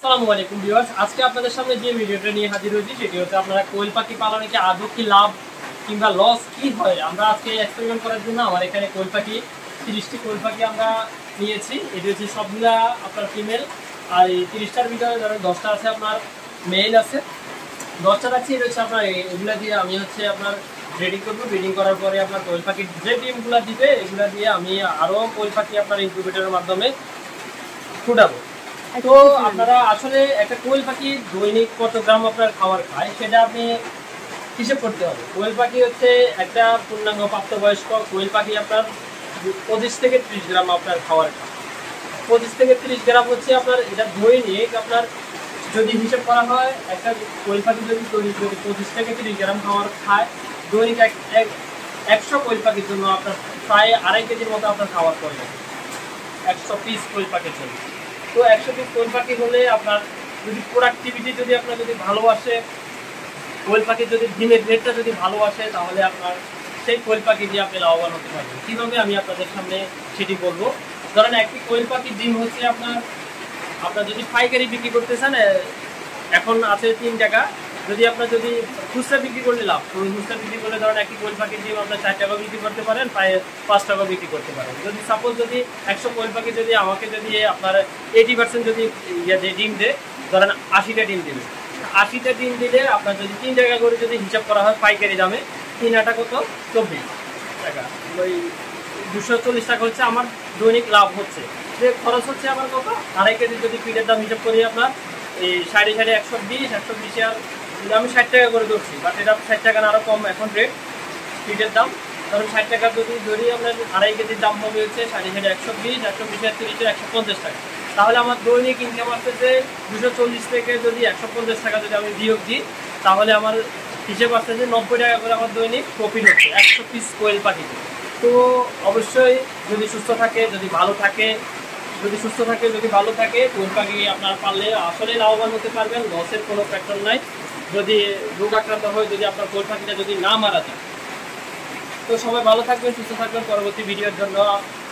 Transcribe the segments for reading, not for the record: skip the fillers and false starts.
আসসালামু আলাইকুম ভিউয়ার্স, আজকে আপনাদের সামনে যে ভিডিওটা নিয়ে হাজির হয়েছি সেটি হচ্ছে আপনারা কোয়েল পাখি পালনে কি আদৌ কি লাভ কিংবা লস কি হয়। আমরা আজকে এক্সপেরিমেন্ট করার জন্য আমার এখানে কোয়েল পাখি 30টি কোয়েল পাখি আমরা নিয়েছি। এটি হচ্ছে সবগুলা আপনার ফিমেল, আর এই 30টার ভিতরে ধরেন 10টা আছে আপনার মেল আছে, 10টা রাখছি। এটা হচ্ছে আপনার এগুলা দিয়ে আমি হচ্ছে আপনার ব্রিডিং করবো। ব্রিডিং করার পরে আপনার কোয়েল পাখির যে ডিমগুলো দিবে এগুলা দিয়ে আমি আরও কোয়েল পাখি আপনার ইনকিউবেটরের মাধ্যমে ফুটাবো। তো আপনারা আসলে একটা কোয়েল পাখি দৈনিক কত গ্রাম আপনার খাবার খায় সেটা আপনি হিসেব করতে হবে। কোয়েল পাখি হচ্ছে একটা পূর্ণাঙ্গ প্রাপ্তবয়স্ক কোয়েল পাখি আপনার 25 থেকে 30 গ্রাম আপনার খাবার খায়। 25 থেকে 30 গ্রাম হচ্ছে আপনার এটা দৈনিক আপনার যদি হিসেব করা হয়, একটা কোয়েল পাখি যদি দৈনিক 25 থেকে 30 গ্রাম খাবার খায়, দৈনিক 100 কোয়েল পাখির জন্য আপনার প্রায় 2.5 কেজির মতো আপনার খাবার প্রয়োজন 100 পিস কোয়েল পাখির জন্য। তো 100 পিস কোয়েল পাখি হলে আপনার যদি প্রোডাক্টিভিটি যদি আপনার যদি ভালোবাসে, কোয়েল পাখির যদি ডিমের রেটটা যদি ভালোবাসে, তাহলে আপনার সেই কোয়েল পাখি দিয়ে আপনি লাভবান হতে পারবেন। কীভাবে আমি আপনাদের সামনে সেটি বলবো। ধরেন একটি কোয়েল পাখির ডিম হচ্ছে আপনার যদি পাইকারি বিক্রি করতে চান এখন আছে 3 টাকা। যদি আপনার যদি খুচরা বিক্রি করলে লাভ, খুচরা বিক্রি করলে ধরেন একটি কোয়েল পাখির ডিম আপনার 4 টাকা বিক্রি করতে পারেন, প্রায় 5 টাকা বিক্রি করতে পারেন। যদি সাপোজ যদি 100 কোয়েল পাখি যদি আমাকে যদি আপনার 80% যদি ডিম দেয়, ধরেন 80টা ডিম দেবে, 80টা ডিম দিলে আপনার যদি 3 টাকা করে যদি হিসাব করা হয় পাইকারি দামে, 3 আটা কত 24 টাকা, ওই 240 টাকা হচ্ছে আমার দৈনিক লাভ হচ্ছে। যে খরচ হচ্ছে আমার কত 2.5 কেজি যদি ফিডের দাম হিসাব করি আপনার এই 120 আর আমি 60 টাকা করে ধরছি, বাট এটা 60 টাকা না আরও কম এখন রেট ফিডের দাম। ধরুন 60 টাকা যদি ধরি আপনার 2.5 কেজির দাম হবে হচ্ছে 120 আর 30 150 টাকা। তাহলে আমার দৈনিক ইনকাম আসতেছে 240 থেকে যদি 150 টাকা যদি আমি বিয়োগ দিই, তাহলে আমার হিসেব আসতেছে 90 টাকা করে আমার দৈনিক প্রফিট হচ্ছে 100 পিস কোয়েল পাখিতে। তো অবশ্যই যদি সুস্থ থাকে, যদি ভালো থাকে, যদি ভালো থাকে কোয়েল পাখি আপনার পারলে আসলে লাভবান হতে পারবেন, লসের কোনো ফ্যাক্টর নাই। যদি রোগ আক্রান্ত হয়, যদি আপনার কোয়েল পাখিটা যদি না মারা যায়। তো সবাই ভালো থাকবেন, সুস্থ থাকবেন। পরবর্তী ভিডিওর জন্য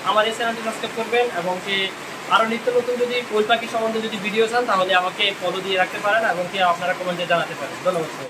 আমার এই চ্যানেলটি সাবস্ক্রাইব করবেন, এবং কি আরও নিত্য নতুন যদি কোয়েল পাখি সম্বন্ধে যদি ভিডিও চান তাহলে আমাকে ফলো দিয়ে রাখতে পারেন, এবং কি আপনারা কমেন্টে জানাতে পারেন। ধন্যবাদ।